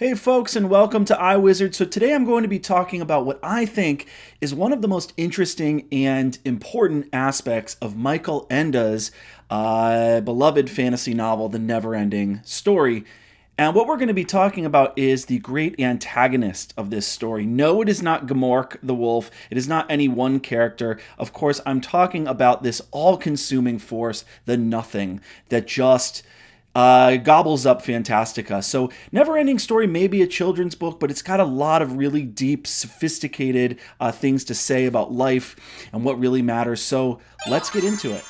Hey folks, and welcome to iWizard. So today I'm going to be talking about what I think is one of the most interesting and important aspects of Michael Enda's beloved fantasy novel, The Neverending Story. And what we're going to be talking about is the great antagonist of this story. No, it is not Gmork the wolf. It is not any one character. Of course, I'm talking about this all-consuming force, the nothing, that just gobbles up Fantasica. So Neverending Story may be a children's book, but it's got a lot of really deep, sophisticated things to say about life and what really matters. So let's get into it.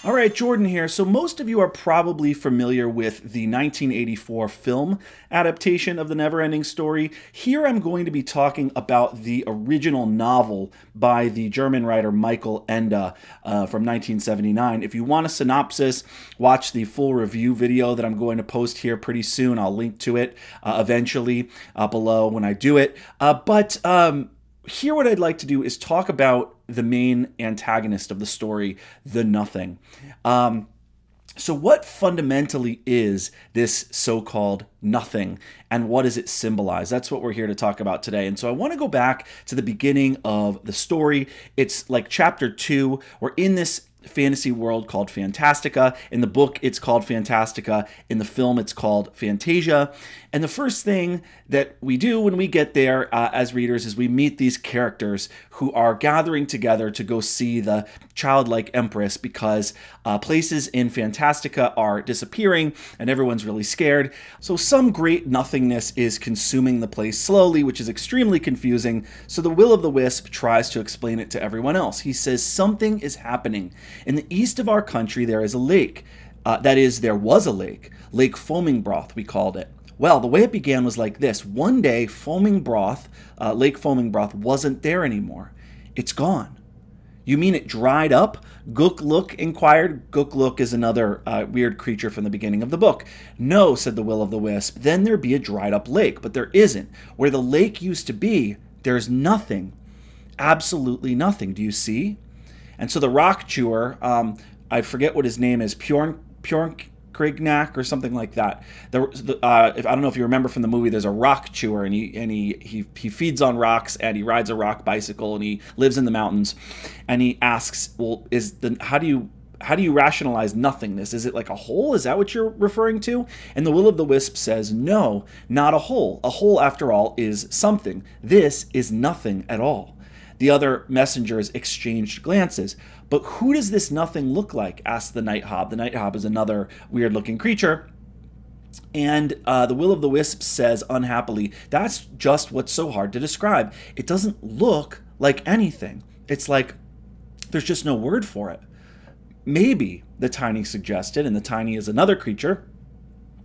All right, Jordan here. So most of you are probably familiar with the 1984 film adaptation of The Neverending Story. Here I'm going to be talking about the original novel by the German writer Michael Ende from 1979. If you want a synopsis, watch the full review video that I'm going to post here pretty soon. I'll link to it eventually below when I do it. Here what I'd like to do is talk about the main antagonist of the story, the nothing. So what fundamentally is this so-called nothing, and what does it symbolize? That's what we're here to talk about today. And so I want to go back to the beginning of the story. It's like chapter 2. We're in this fantasy world called Fantasica. In the book, it's called Fantasica. In the film, it's called Fantasia. And the first thing that we do when we get there as readers is we meet these characters who are gathering together to go see the Childlike Empress because places in Fantasica are disappearing and everyone's really scared. So some great nothingness is consuming the place slowly, which is extremely confusing. So the Will-o'-the-Wisp tries to explain it to everyone else. He says, something is happening. In the east of our country, there is a lake. That is, there was a lake. Lake Foaming Broth, we called it. Well, the way it began was like this. One day, Lake Foaming Broth wasn't there anymore. It's gone. You mean it dried up? Gook inquired. Gook is another weird creature from the beginning of the book. No, said the Will-o'-the-Wisp. Then there'd be a dried up lake, but there isn't. Where the lake used to be, there's nothing. Absolutely nothing. Do you see? And so the rock chewer, I forget what his name is, Bjorn Krignack or something like that. I don't know if you remember from the movie, there's a rock chewer, and he feeds on rocks, and he rides a rock bicycle, and he lives in the mountains. And he asks, well, how do you rationalize nothingness? Is it like a hole? Is that what you're referring to? And the Will-o'-the-Wisp says, no, not a hole. A hole, after all, is something. This is nothing at all. The other messengers exchanged glances. But who does this nothing look like? Asked the Night Hob. The Night Hob is another weird-looking creature. And the Will-o'-the-Wisp says unhappily, that's just what's so hard to describe. It doesn't look like anything. It's like there's just no word for it. Maybe, the Tiny suggested, and the Tiny is another creature,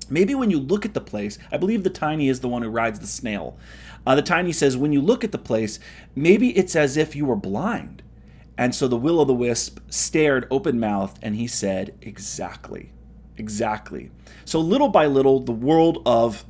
maybe when you look at the place, I believe the Tiny is the one who rides the snail. The Tiny says, when you look at the place, maybe it's as if you were blind. And so the Will-o'-the-Wisp stared open-mouthed, and he said, exactly. Exactly. So little by little, the world of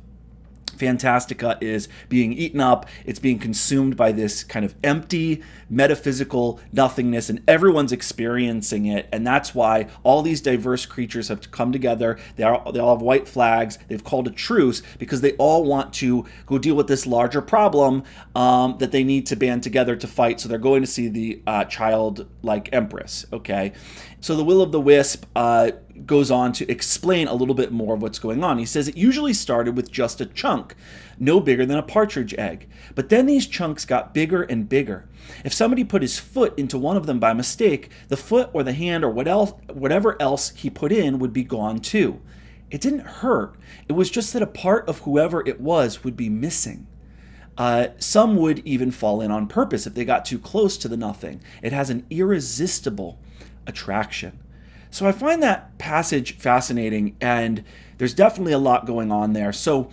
Fantasica is being eaten up. It's being consumed by this kind of empty, metaphysical nothingness, and everyone's experiencing it. And that's why all these diverse creatures have come together. They all have white flags. They've called a truce because they all want to go deal with this larger problem that they need to band together to fight. So they're going to see the Childlike Empress. Okay, so the Will-o'-the-Wisp goes on to explain a little bit more of what's going on. He says it usually started with just a chunk, no bigger than a partridge egg. But then these chunks got bigger and bigger. If somebody put his foot into one of them by mistake, the foot or the hand or whatever else he put in would be gone too. It didn't hurt. It was just that a part of whoever it was would be missing. Some would even fall in on purpose if they got too close to the nothing. It has an irresistible attraction. So I find that passage fascinating, and there's definitely a lot going on there. So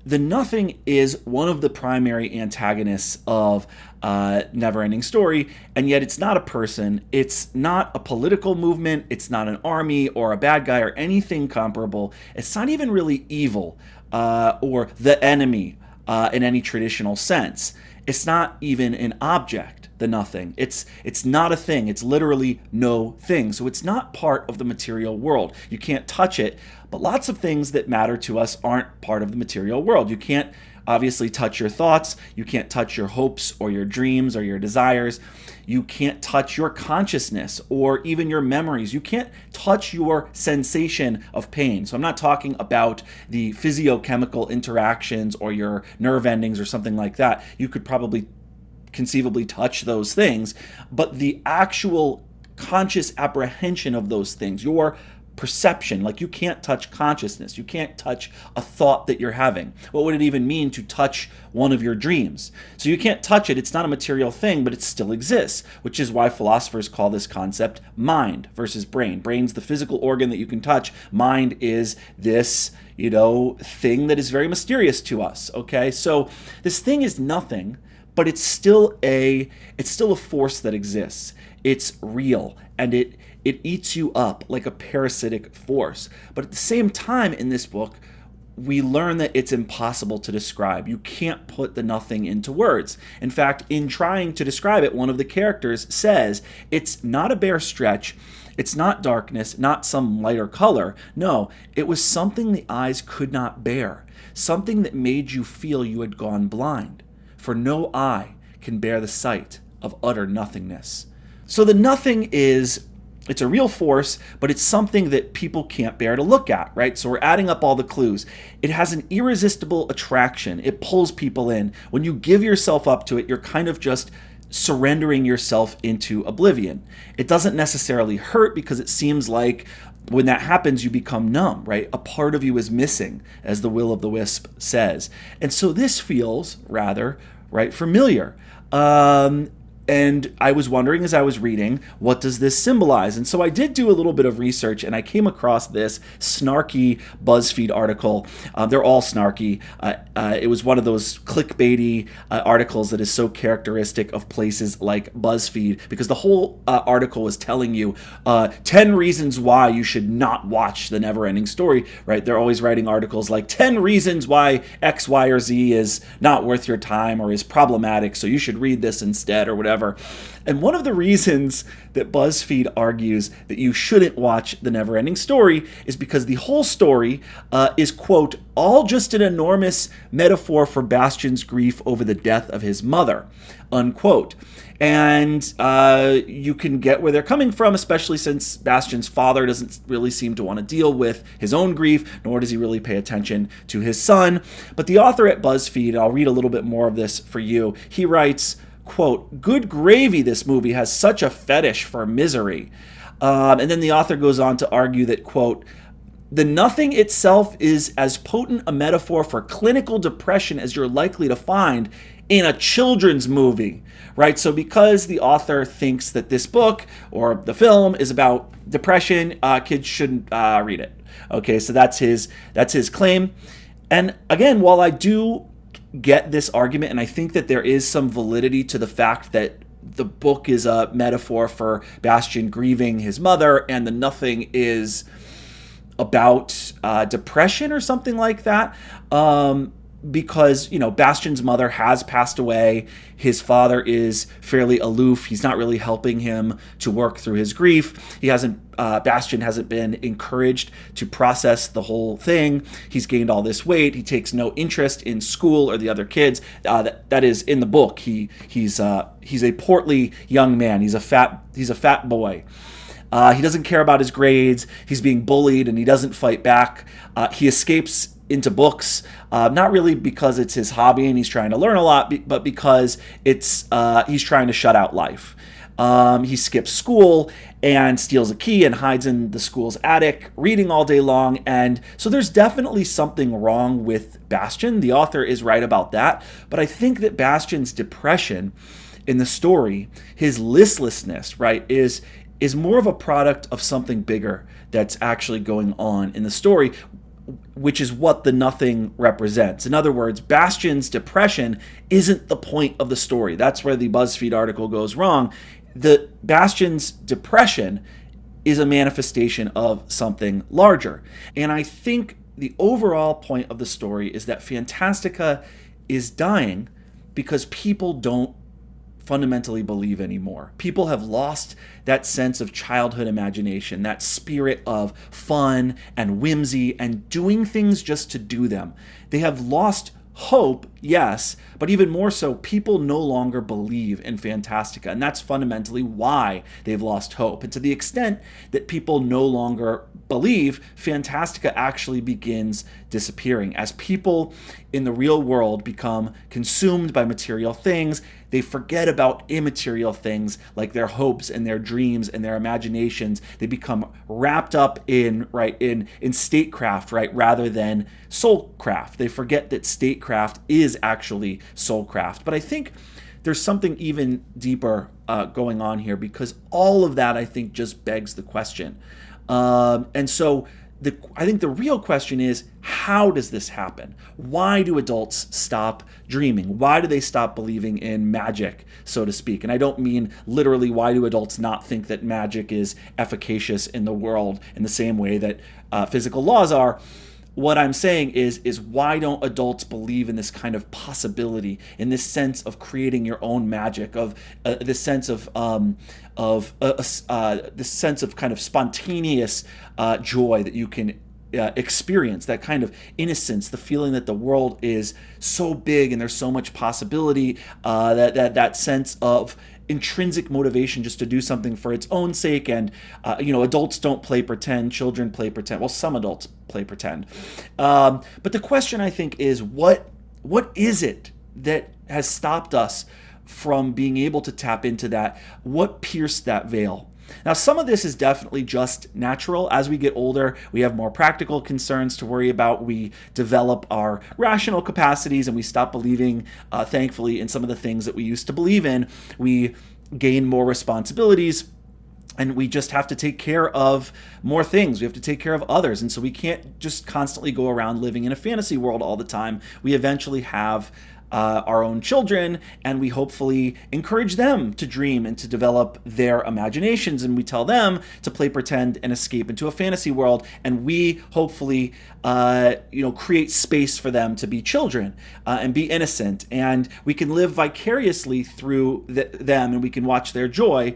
the nothing is one of the primary antagonists of Neverending Story, and yet it's not a person, it's not a political movement, it's not an army or a bad guy or anything comparable. It's not even really evil or the enemy in any traditional sense. It's not even an object, the nothing. It's not a thing. It's literally no thing. So it's not part of the material world. You can't touch it, but lots of things that matter to us aren't part of the material world. You can't obviously touch your thoughts. You can't touch your hopes or your dreams or your desires. You can't touch your consciousness or even your memories. You can't touch your sensation of pain. So I'm not talking about the physiochemical interactions or your nerve endings or something like that. You could probably conceivably touch those things, but the actual conscious apprehension of those things, your perception, like you can't touch consciousness, you can't touch a thought that you're having. What would it even mean to touch one of your dreams? So you can't touch it. It's not a material thing, but it still exists, which is why philosophers call this concept mind versus brain. Brain's the physical organ that you can touch. Mind is this, thing that is very mysterious to us. Okay, so this thing is nothing, but it's still a force that exists. It's real, and it eats you up like a parasitic force. But at the same time in this book, we learn that it's impossible to describe. You can't put the nothing into words. In fact, in trying to describe it, one of the characters says, it's not a bare stretch, it's not darkness, not some lighter color. No, it was something the eyes could not bear, something that made you feel you had gone blind. For no eye can bear the sight of utter nothingness. So the nothing it's a real force, but it's something that people can't bear to look at, right? So we're adding up all the clues. It has an irresistible attraction. It pulls people in. When you give yourself up to it, you're kind of just surrendering yourself into oblivion. It doesn't necessarily hurt because it seems like when that happens, you become numb, right? A part of you is missing, as the Will of the Wisp says. And so this feels rather, right, familiar. And I was wondering as I was reading, what does this symbolize? And so I did do a little bit of research, and I came across this snarky BuzzFeed article. They're all snarky. It was one of those clickbaity articles that is so characteristic of places like BuzzFeed, because the whole article was telling you 10 reasons why you should not watch The Neverending Story, right? They're always writing articles like 10 reasons why X, Y, or Z is not worth your time or is problematic, so you should read this instead or whatever. And one of the reasons that BuzzFeed argues that you shouldn't watch The Neverending Story is because the whole story is, quote, all just an enormous metaphor for Bastian's grief over the death of his mother, unquote. And you can get where they're coming from, especially since Bastian's father doesn't really seem to want to deal with his own grief, nor does he really pay attention to his son. But the author at BuzzFeed, I'll read a little bit more of this for you, he writes, quote, good gravy, this movie has such a fetish for misery. And then the author goes on to argue that, quote, the nothing itself is as potent a metaphor for clinical depression as you're likely to find in a children's movie, right? So because the author thinks that this book or the film is about depression, kids shouldn't read it. Okay, so that's his claim. And again, while I do get this argument, and I think that there is some validity to the fact that the book is a metaphor for Bastian grieving his mother, and the nothing is about depression or something like that. Because, Bastian's mother has passed away. His father is fairly aloof. He's not really helping him to work through his grief. Bastian hasn't been encouraged to process the whole thing. He's gained all this weight. He takes no interest in school or the other kids. That is in the book. He's a portly young man. He's a fat boy. He doesn't care about his grades. He's being bullied, and he doesn't fight back. He escapes into books, not really because it's his hobby and he's trying to learn a lot, but because he's trying to shut out life. He skips school and steals a key and hides in the school's attic, reading all day long. And so there's definitely something wrong with Bastian. The author is right about that. But I think that Bastian's depression in the story, his listlessness, right, is is more of a product of something bigger that's actually going on in the story, which is what the nothing represents. In other words, Bastian's depression isn't the point of the story. That's where the BuzzFeed article goes wrong. The Bastian's depression is a manifestation of something larger. And I think the overall point of the story is that Fantasica is dying because people don't fundamentally believe anymore. People have lost that sense of childhood imagination, that spirit of fun and whimsy and doing things just to do them. They have lost hope, yes, but even more so, people no longer believe in Fantasica, and that's fundamentally why they've lost hope. And to the extent that people no longer believe, Fantasica actually begins disappearing. As people in the real world become consumed by material things, they forget about immaterial things like their hopes and their dreams and their imaginations. They become wrapped up in statecraft, right, rather than soulcraft. They forget that statecraft is actually soulcraft. But I think there's something even deeper going on here, because all of that, I think, just begs the question. And so I think the real question is, how does this happen? Why do adults stop dreaming? Why do they stop believing in magic, so to speak? And I don't mean literally, why do adults not think that magic is efficacious in the world in the same way that physical laws are? What I'm saying is why don't adults believe in this kind of possibility, in this sense of creating your own magic, of this sense of this sense of kind of spontaneous joy that you can experience, that kind of innocence, the feeling that the world is so big and there's so much possibility, that sense of intrinsic motivation just to do something for its own sake. And adults don't play pretend, children play pretend. Well, some adults play pretend, but the question, I think, is what is it that has stopped us from being able to tap into that? What pierced that veil? Now, some of this is definitely just natural. As we get older, we have more practical concerns to worry about. We develop our rational capacities and we stop believing, thankfully, in some of the things that we used to believe in. We gain more responsibilities, and we just have to take care of more things. We have to take care of others. And so we can't just constantly go around living in a fantasy world all the time. We eventually have our own children, and we hopefully encourage them to dream and to develop their imaginations, and we tell them to play pretend and escape into a fantasy world, and we hopefully create space for them to be children and be innocent, and we can live vicariously through them, and we can watch their joy.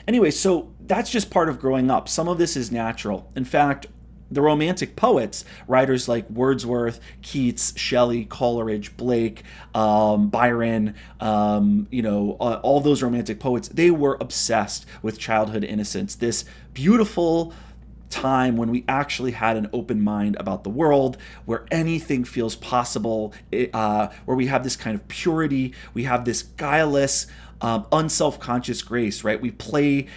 Anyway, so that's just part of growing up. Some of this is natural. In fact, the Romantic poets, writers like Wordsworth, Keats, Shelley, Coleridge, Blake, Byron, all those Romantic poets, they were obsessed with childhood innocence, this beautiful time when we actually had an open mind about the world, where anything feels possible, where we have this kind of purity, we have this guileless, unself-conscious grace, right? We play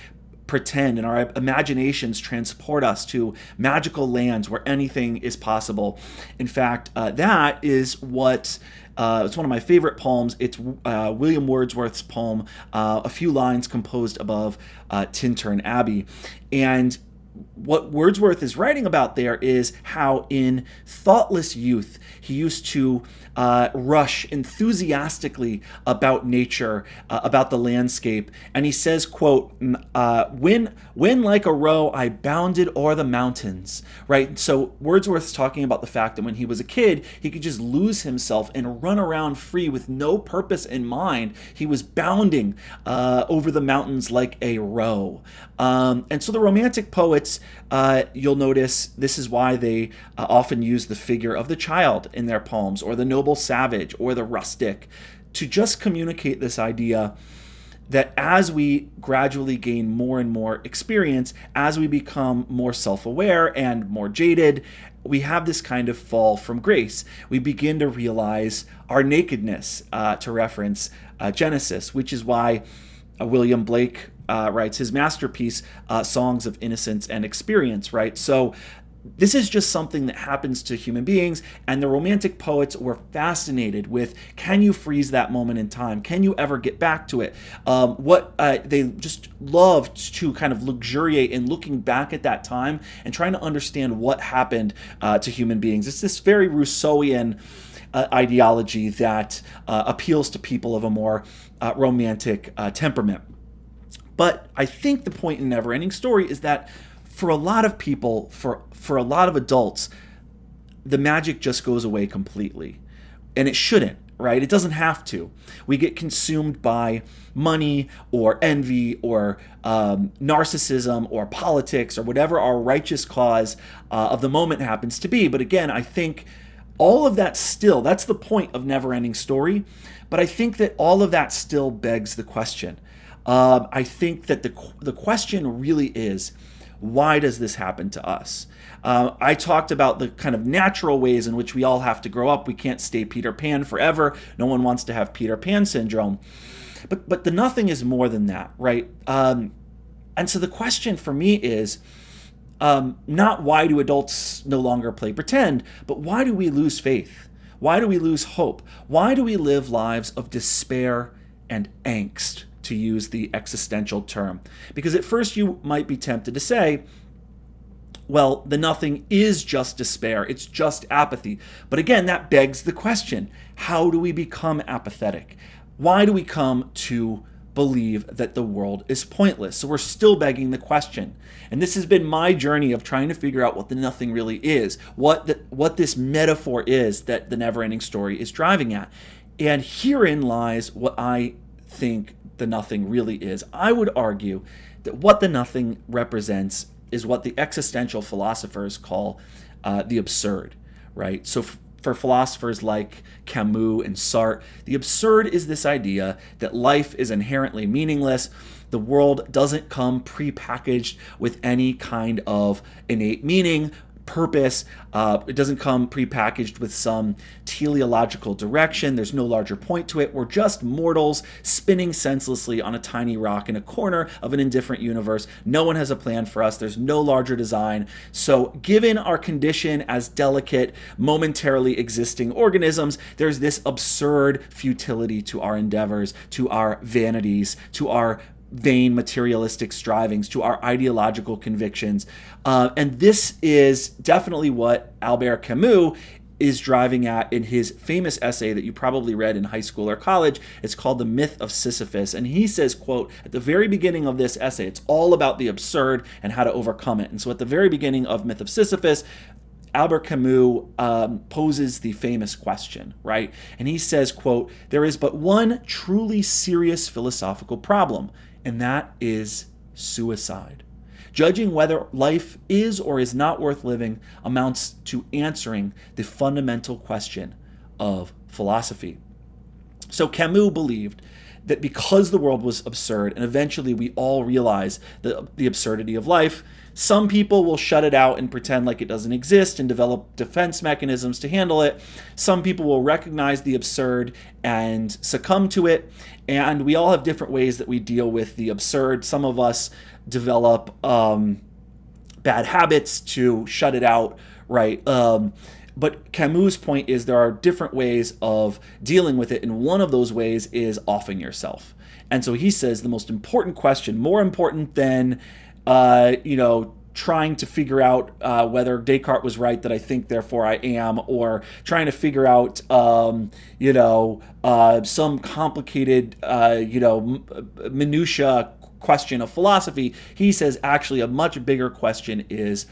pretend, and our imaginations transport us to magical lands where anything is possible. In fact, that is what it's one of my favorite poems. It's William Wordsworth's poem, A Few Lines Composed Above Tintern Abbey. And what Wordsworth is writing about there is how in thoughtless youth he used to rush enthusiastically about nature, about the landscape. And he says, quote, when like a roe I bounded o'er the mountains, right? So Wordsworth's talking about the fact that when he was a kid, he could just lose himself and run around free with no purpose in mind. He was bounding over the mountains like a roe. And so the Romantic poets, you'll notice this is why they often use the figure of the child in their poems, or the noble savage, or the rustic, to just communicate this idea that as we gradually gain more and more experience, as we become more self-aware and more jaded, we have this kind of fall from grace. We begin to realize our nakedness, to reference Genesis, which is why William Blake writes his masterpiece, Songs of Innocence and Experience, right? So This is just something that happens to human beings, and the Romantic poets were fascinated with, can you freeze that moment in time? Can you ever get back to it? They just loved to kind of luxuriate in looking back at that time and trying to understand what happened to human beings. It's this very Rousseauian ideology that appeals to people of a more romantic temperament. But I think the point in Neverending Story is that for a lot of people, for a lot of adults, the magic just goes away completely. And it shouldn't, right? It doesn't have to. We get consumed by money or envy or narcissism or politics or whatever our righteous cause of the moment happens to be. But again, I think all of that still, that's the point of Neverending Story. But I think that all of that still begs the question. I think that the question really is, why does this happen to us? I talked about the kind of natural ways in which we all have to grow up. We can't stay Peter Pan forever. No one wants to have Peter Pan syndrome. But the nothing is more than that, right? And so the question for me is not why do adults no longer play pretend, but why do we lose faith? Why do we lose hope? Why do we live lives of despair and angst, to use the existential term? Because at first you might be tempted to say, well, the nothing is just despair. It's just apathy. But again, that begs the question, how do we become apathetic? Why do we come to believe that the world is pointless? So we're still begging the question. And this has been my journey of trying to figure out what the nothing really is, what this metaphor is that the Neverending Story is driving at. And herein lies what I think the nothing really is. I would argue that what the nothing represents is what the existential philosophers call the absurd, right? So for philosophers like Camus and Sartre, the absurd is this idea that life is inherently meaningless. The world doesn't come prepackaged with any kind of innate meaning, purpose. It doesn't come prepackaged with some teleological direction. There's no larger point to it. We're just mortals spinning senselessly on a tiny rock in a corner of an indifferent universe. No one has a plan for us. There's no larger design. So given our condition as delicate, momentarily existing organisms, there's this absurd futility to our endeavors, to our vanities, to our vain materialistic strivings, to our ideological convictions. And this is definitely what Albert Camus is driving at in his famous essay that you probably read in high school or college. It's called The Myth of Sisyphus. And he says, quote, at the very beginning of this essay, it's all about the absurd and how to overcome it. And so at the very beginning of Myth of Sisyphus, Albert Camus poses the famous question, right? And he says, quote, there is but one truly serious philosophical problem, and that is suicide. Judging whether life is or is not worth living amounts to answering the fundamental question of philosophy. So Camus believed that because the world was absurd, and eventually we all realize the absurdity of life, some people will shut it out and pretend like it doesn't exist and develop defense mechanisms to handle it. Some people will recognize the absurd and succumb to it. And we all have different ways that we deal with the absurd. Some of us develop bad habits to shut it out, right? But Camus' point is there are different ways of dealing with it, and one of those ways is offing yourself. And so he says the most important question, more important than trying to figure out whether Descartes was right, that I think, therefore I am, or trying to figure out, some complicated, minutia question of philosophy. He says actually a much bigger question is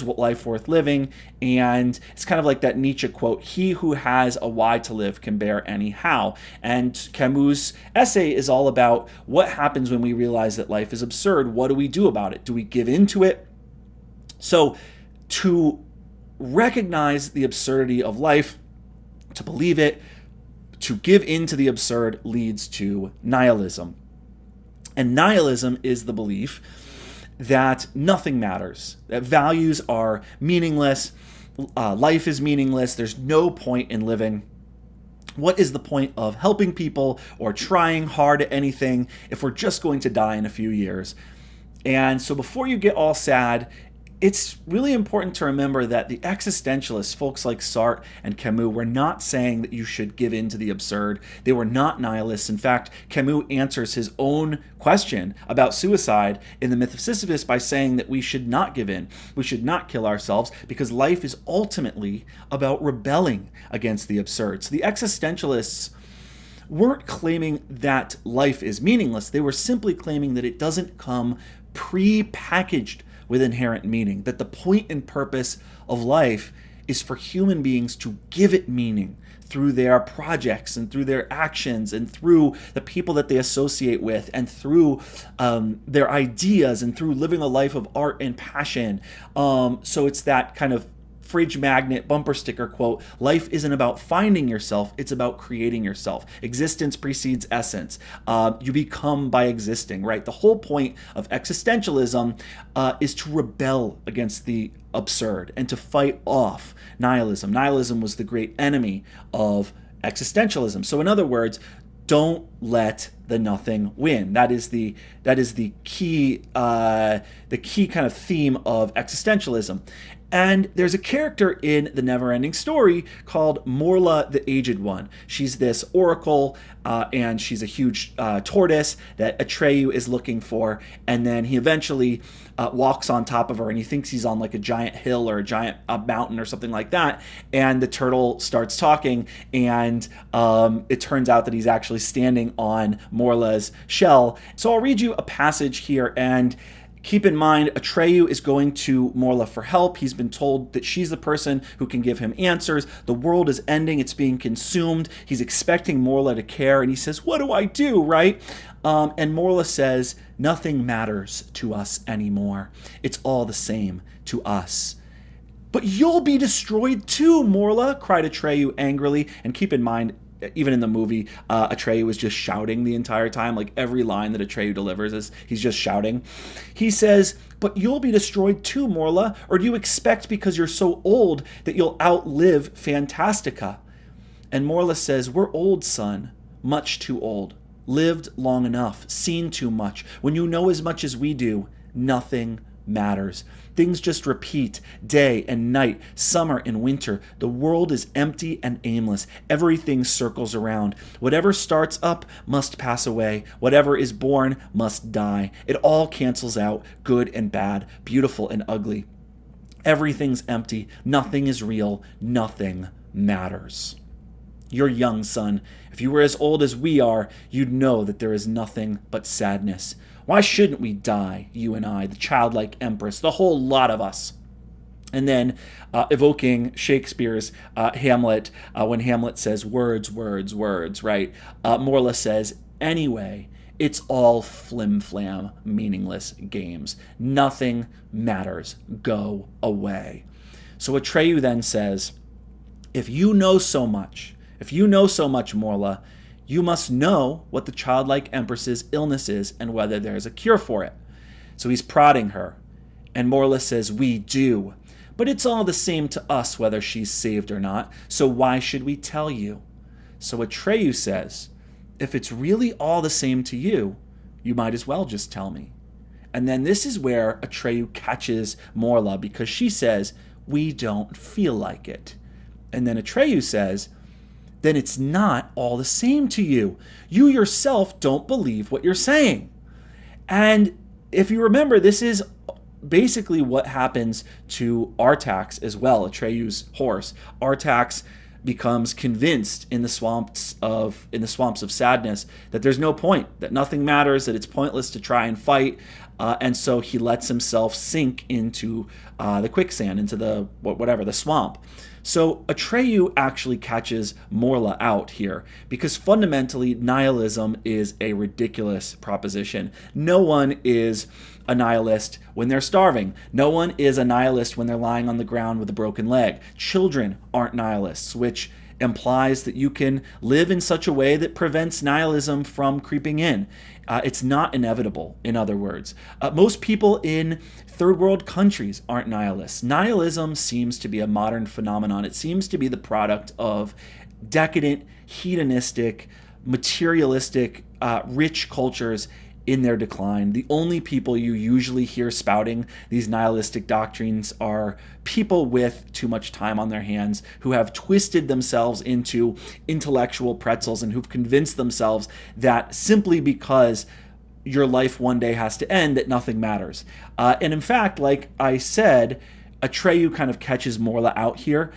what life worth living? And it's kind of like that Nietzsche quote, he who has a why to live can bear any how. And Camus' essay is all about what happens when we realize that life is absurd. What do we do about it? Do we give into it? So to recognize the absurdity of life, to believe it, to give into the absurd leads to nihilism. And nihilism is the belief that nothing matters, that values are meaningless, life is meaningless, there's no point in living. What is the point of helping people or trying hard at anything if we're just going to die in a few years? And so before you get all sad, it's really important to remember that the existentialists, folks like Sartre and Camus, were not saying that you should give in to the absurd. They were not nihilists. In fact, Camus answers his own question about suicide in the Myth of Sisyphus by saying that we should not give in. We should not kill ourselves because life is ultimately about rebelling against the absurd. So the existentialists weren't claiming that life is meaningless. They were simply claiming that it doesn't come pre-packaged with inherent meaning, that the point and purpose of life is for human beings to give it meaning through their projects and through their actions and through the people that they associate with and through their ideas and through living a life of art and passion. So it's that kind of fridge magnet bumper sticker quote, life isn't about finding yourself, it's about creating yourself. Existence precedes essence. You become by existing, right? The whole point of existentialism is to rebel against the absurd and to fight off nihilism. Nihilism was the great enemy of existentialism. So in other words, don't let the nothing win. That is the key kind of theme of existentialism. And there's a character in the Neverending Story called Morla the Aged One. She's this oracle, and she's a huge tortoise that Atreyu is looking for. And then he eventually walks on top of her, and he thinks he's on like a giant hill or a giant mountain or something like that. And the turtle starts talking, and it turns out that he's actually standing on Morla's shell. So I'll read you a passage here, and keep in mind, Atreyu is going to Morla for help. He's been told that she's the person who can give him answers. The world is ending. It's being consumed. He's expecting Morla to care, and he says, what do I do, right? And Morla says, nothing matters to us anymore. It's all the same to us. But you'll be destroyed too, Morla, cried Atreyu angrily. And keep in mind, even in the movie, Atreyu was just shouting the entire time. Like every line that Atreyu delivers is he's just shouting. He says, but you'll be destroyed too, Morla, or do you expect because you're so old that you'll outlive Fantasica? And Morla says, we're old, son, much too old. Lived long enough, seen too much. When you know as much as we do, nothing matters. Things just repeat day and night, summer and winter. The world is empty and aimless. Everything circles around. Whatever starts up must pass away. Whatever is born must die. It all cancels out, good and bad, beautiful and ugly. Everything's empty. Nothing is real. Nothing matters. You're young, son. If you were as old as we are, you'd know that there is nothing but sadness. Why shouldn't we die, you and I, the childlike empress, the whole lot of us? And then evoking Shakespeare's Hamlet, when Hamlet says, words, words, words, right? Morla says, anyway, it's all flim-flam, meaningless games. Nothing matters. Go away. So Atreyu then says, if you know so much, Morla, you must know what the childlike empress's illness is and whether there's a cure for it. So he's prodding her. And Morla says, we do. But it's all the same to us whether she's saved or not, so why should we tell you? So Atreyu says, if it's really all the same to you, you might as well just tell me. And then this is where Atreyu catches Morla, because she says, we don't feel like it. And then Atreyu says, then it's not all the same to you. You yourself don't believe what you're saying. And if you remember, this is basically what happens to Artax as well, Atreyu's horse. Artax becomes convinced in the swamps of sadness that there's no point, that nothing matters, that it's pointless to try and fight, and so he lets himself sink into the quicksand, into the swamp. So Atreyu actually catches Morla out here, because fundamentally nihilism is a ridiculous proposition. No one is a nihilist when they're starving. No one is a nihilist when they're lying on the ground with a broken leg. Children aren't nihilists, which implies that you can live in such a way that prevents nihilism from creeping in. It's not inevitable, in other words. Most people in third world countries aren't nihilists. Nihilism seems to be a modern phenomenon. It seems to be the product of decadent, hedonistic, materialistic, rich cultures in their decline. The only people you usually hear spouting these nihilistic doctrines are people with too much time on their hands, who have twisted themselves into intellectual pretzels and who've convinced themselves that simply because your life one day has to end, that nothing matters. And in fact, like I said, Atreyu kind of catches Morla out here.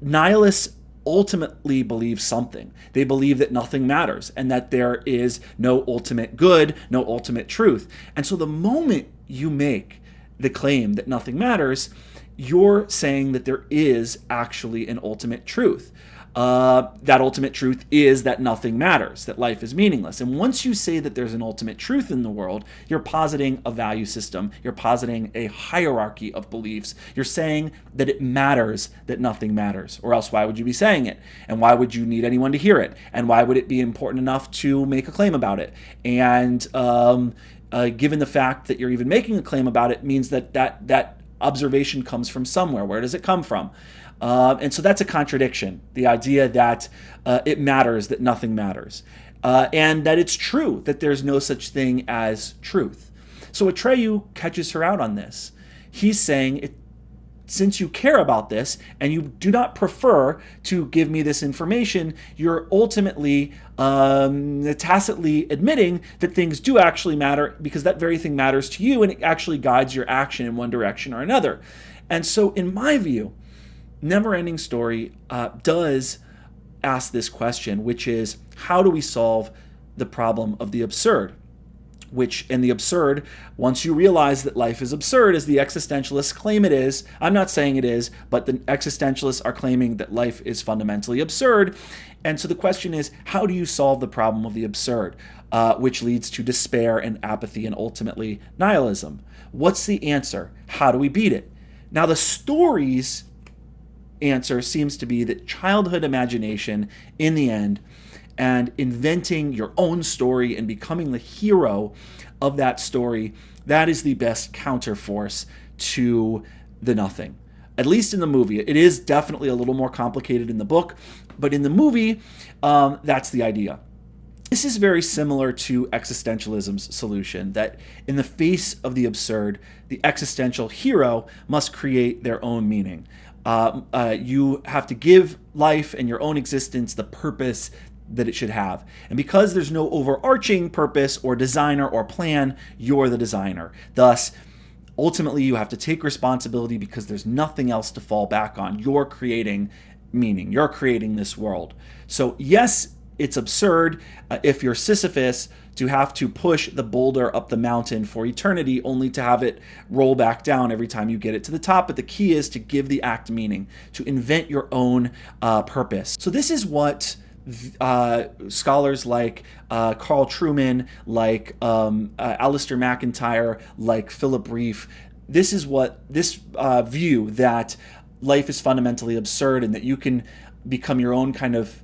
Nihilists ultimately believe something. They believe that nothing matters and that there is no ultimate good, no ultimate truth. And so the moment you make the claim that nothing matters, you're saying that there is actually an ultimate truth. That ultimate truth is that nothing matters, that life is meaningless. And once you say that there's an ultimate truth in the world, you're positing a value system. You're positing a hierarchy of beliefs. You're saying that it matters that nothing matters, or else why would you be saying it? And why would you need anyone to hear it? And why would it be important enough to make a claim about it? And given the fact that you're even making a claim about it means that observation comes from somewhere. Where does it come from? And so that's a contradiction, the idea that it matters, that nothing matters, and that it's true that there's no such thing as truth. So Atreyu catches her out on this. He's saying, since you care about this and you do not prefer to give me this information, you're ultimately tacitly admitting that things do actually matter because that very thing matters to you and it actually guides your action in one direction or another. And so in my view, Neverending Story does ask this question, which is, how do we solve the problem of the absurd? And the absurd, once you realize that life is absurd, as the existentialists claim it is, I'm not saying it is, but the existentialists are claiming that life is fundamentally absurd. And so the question is, how do you solve the problem of the absurd, which leads to despair and apathy and ultimately nihilism? What's the answer? How do we beat it? Now, the stories answer seems to be that childhood imagination in the end, and inventing your own story and becoming the hero of that story, that is the best counterforce to the nothing. At least in the movie. It is definitely a little more complicated in the book, but in the movie, that's the idea. This is very similar to existentialism's solution, that in the face of the absurd, the existential hero must create their own meaning. You have to give life and your own existence the purpose that it should have. And because there's no overarching purpose or designer or plan, you're the designer. Thus, ultimately, you have to take responsibility because there's nothing else to fall back on. You're creating meaning. You're creating this world. So yes, it's absurd if you're Sisyphus to have to push the boulder up the mountain for eternity only to have it roll back down every time you get it to the top. But the key is to give the act meaning, to invent your own purpose. So this is what scholars like Carl Trueman, like Alistair McIntyre, like Philip Reef, this is what this view that life is fundamentally absurd and that you can become your own kind of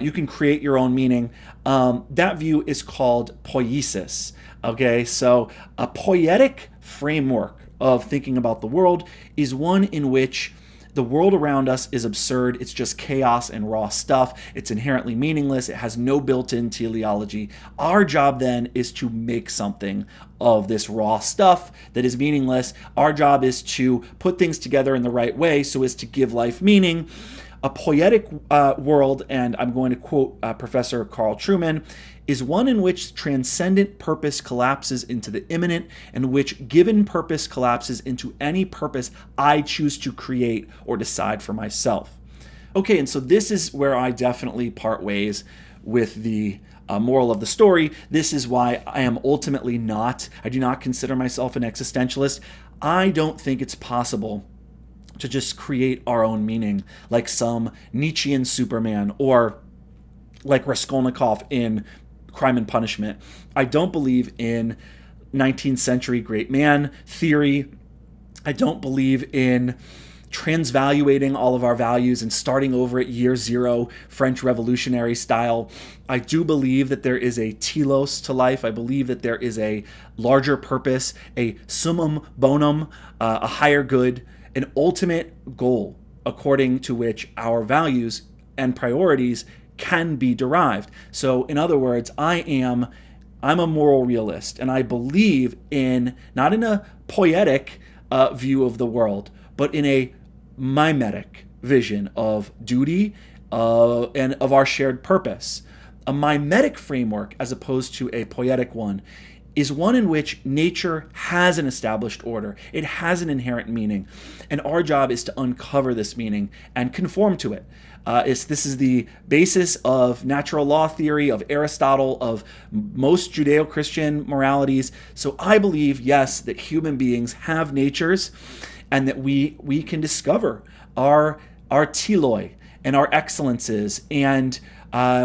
you can create your own meaning. That view is called poiesis. Okay, so a poietic framework of thinking about the world is one in which the world around us is absurd. It's just chaos and raw stuff. It's inherently meaningless. It has no built-in teleology. Our job then is to make something of this raw stuff that is meaningless. Our job is to put things together in the right way so as to give life meaning. A poietic world, and I'm going to quote Professor Carl Trueman, is one in which transcendent purpose collapses into the immanent, and which given purpose collapses into any purpose I choose to create or decide for myself. Okay, and so this is where I definitely part ways with the moral of the story. This is why I am ultimately I do not consider myself an existentialist. I don't think it's possible to just create our own meaning like some Nietzschean Superman or like Raskolnikov in Crime and Punishment. I don't believe in 19th century great man theory. I don't believe in transvaluating all of our values and starting over at year zero, French Revolutionary style. I do believe that there is a telos to life. I believe that there is a larger purpose, a summum bonum, a higher good, an ultimate goal according to which our values and priorities can be derived. So in other words, I am I'm a moral realist, and I believe in, not in a poetic view of the world, but in a mimetic vision of duty and of our shared purpose. A mimetic framework, as opposed to a poetic one, is one in which nature has an established order. It has an inherent meaning. And our job is to uncover this meaning and conform to it. This is the basis of natural law theory, of Aristotle, of most Judeo-Christian moralities. So I believe, yes, that human beings have natures, and that we can discover our teloi and our excellences, and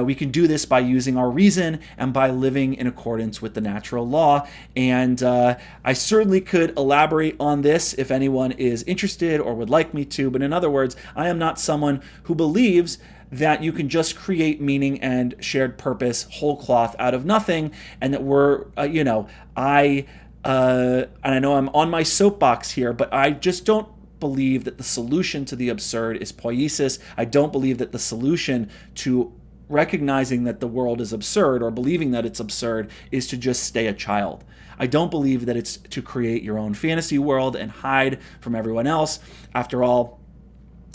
we can do this by using our reason and by living in accordance with the natural law. And I certainly could elaborate on this if anyone is interested or would like me to. But in other words, I am not someone who believes that you can just create meaning and shared purpose whole cloth out of nothing, and that we're, and I know I'm on my soapbox here, but I just don't believe that the solution to the absurd is poiesis. I don't believe that the solution to recognizing that the world is absurd, or believing that it's absurd, is to just stay a child. I don't believe that it's to create your own fantasy world and hide from everyone else. After all,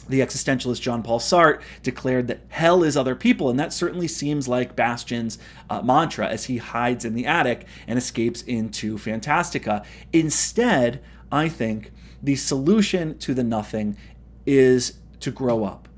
the existentialist Jean-Paul Sartre declared that hell is other people, and that certainly seems like Bastian's mantra as he hides in the attic and escapes into Fantasica. Instead, I think the solution to the nothing is to grow up.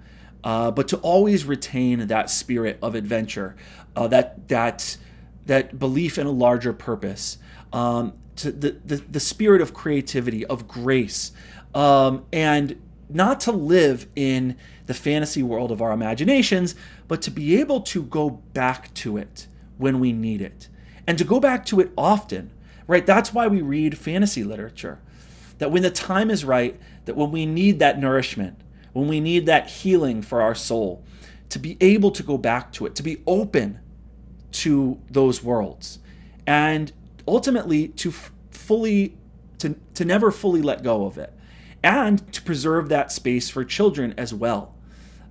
But to always retain that spirit of adventure, that belief in a larger purpose, to the spirit of creativity, of grace, and not to live in the fantasy world of our imaginations, but to be able to go back to it when we need it, and to go back to it often, right? That's why we read fantasy literature, that when the time is right, that when we need that nourishment, when we need that healing for our soul, to be able to go back to it, to be open to those worlds, and ultimately to never fully let go of it, and to preserve that space for children as well.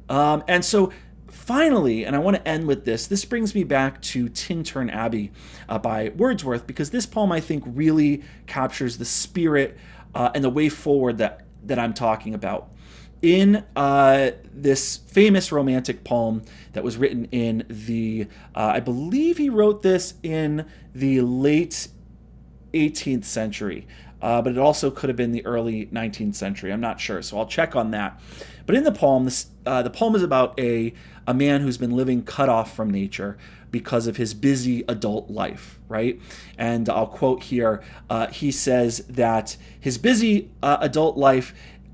And so finally, and I want to end with this, this brings me back to Tintern Abbey by Wordsworth, because this poem, I think, really captures the spirit and the way forward that I'm talking about. In this famous romantic poem that was written in the, I believe he wrote this in the late 18th century, but it also could have been the early 19th century. I'm not sure, so I'll check on that. But in the poem, the poem is about a man who's been living cut off from nature because of his busy adult life, right? And I'll quote here, he says that his busy adult life,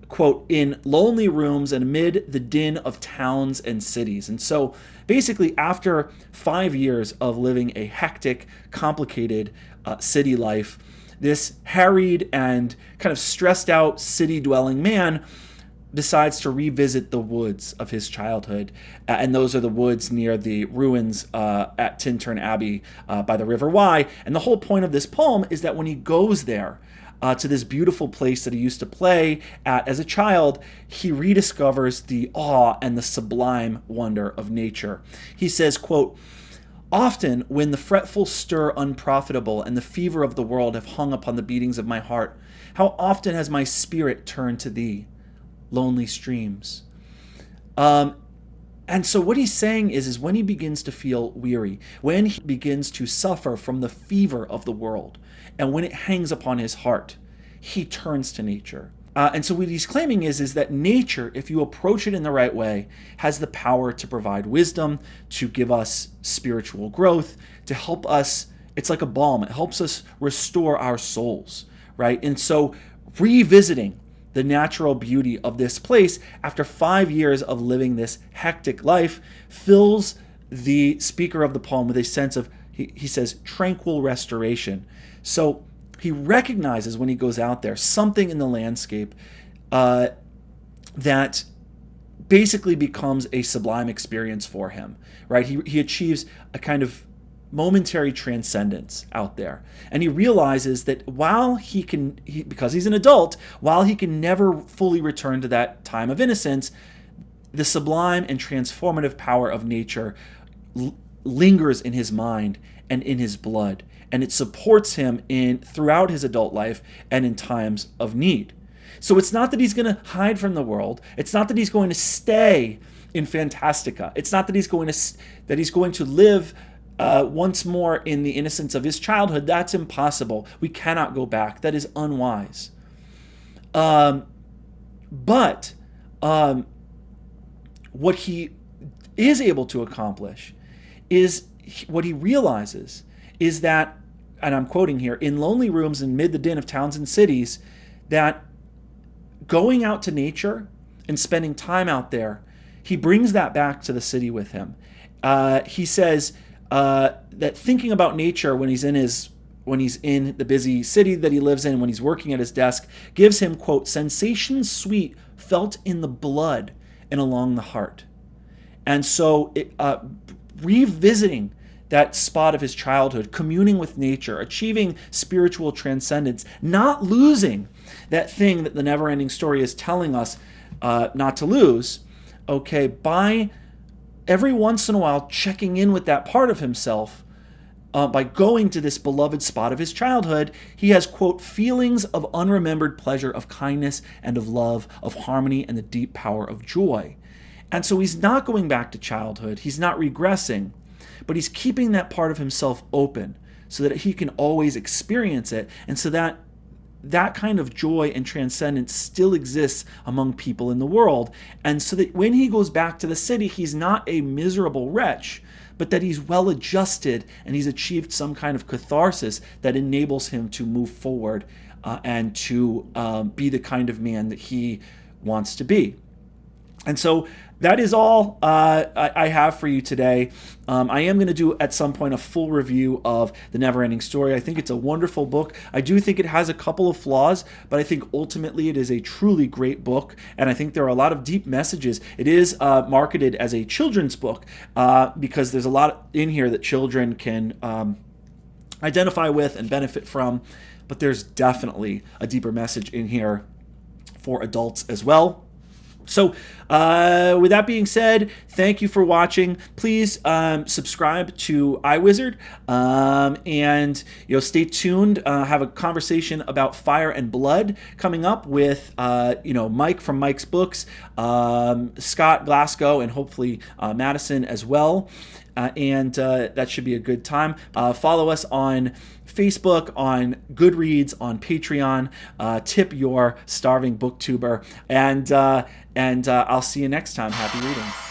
quote, in lonely rooms and amid the din of towns and cities. And so basically, after 5 years of living a hectic, complicated city life, this harried and kind of stressed out city-dwelling man decides to revisit the woods of his childhood. And those are the woods near the ruins at Tintern Abbey by the River Wye. And the whole point of this poem is that when he goes there, to this beautiful place that he used to play at as a child, he rediscovers the awe and the sublime wonder of nature. He says, quote, "Often when the fretful stir unprofitable and the fever of the world have hung upon the beatings of my heart, how often has my spirit turned to thee, lonely streams." And so what he's saying is when he begins to feel weary, when he begins to suffer from the fever of the world, and when it hangs upon his heart, he turns to nature. And so what he's claiming is that nature, if you approach it in the right way, has the power to provide wisdom, to give us spiritual growth, to help us. It's like a balm. It helps us restore our souls, right? And so revisiting the natural beauty of this place after 5 years of living this hectic life fills the speaker of the poem with a sense of, he says, tranquil restoration. So he recognizes when he goes out there something in the landscape that basically becomes a sublime experience for him, right? He achieves a kind of momentary transcendence out there. And he realizes that while because he's an adult, while he can never fully return to that time of innocence, the sublime and transformative power of nature lingers in his mind and in his blood. and it supports him in throughout his adult life and in times of need. So it's not that he's going to hide from the world. It's not that he's going to stay in Fantasica. It's not that he's going to live once more in the innocence of his childhood. That's impossible. We cannot go back. That is unwise. But what he is able to accomplish is what he realizes is that, and I'm quoting here, in lonely rooms amid the din of towns and cities, that going out to nature and spending time out there, he brings that back to the city with him. He says that thinking about nature when he's in the busy city that he lives in, when he's working at his desk, gives him, quote, sensations sweet felt in the blood and along the heart. And so revisiting that spot of his childhood, communing with nature, achieving spiritual transcendence, not losing that thing that the Neverending Story is telling us not to lose, okay, by every once in a while checking in with that part of himself, by going to this beloved spot of his childhood, he has, quote, feelings of unremembered pleasure, of kindness and of love, of harmony and the deep power of joy. And so he's not going back to childhood. He's not regressing, but he's keeping that part of himself open so that he can always experience it, and so that that kind of joy and transcendence still exists among people in the world. And so that when he goes back to the city, he's not a miserable wretch, but that he's well adjusted and he's achieved some kind of catharsis that enables him to move forward and to be the kind of man that he wants to be. And so that is all I have for you today. I am going to do at some point a full review of The Neverending Story. I think it's a wonderful book. I do think it has a couple of flaws, but I think ultimately it is a truly great book, and I think there are a lot of deep messages. It is marketed as a children's book because there's a lot in here that children can identify with and benefit from, but there's definitely a deeper message in here for adults as well. So with that being said, thank you for watching. Please subscribe to iWizard and stay tuned. Have a conversation about Fire and Blood coming up with Mike from Mike's Books, Scott Glasgow, and hopefully Madison as well. And that should be a good time. Follow us on Facebook, on Goodreads, on Patreon. Tip your starving booktuber, and I'll see you next time. Happy reading.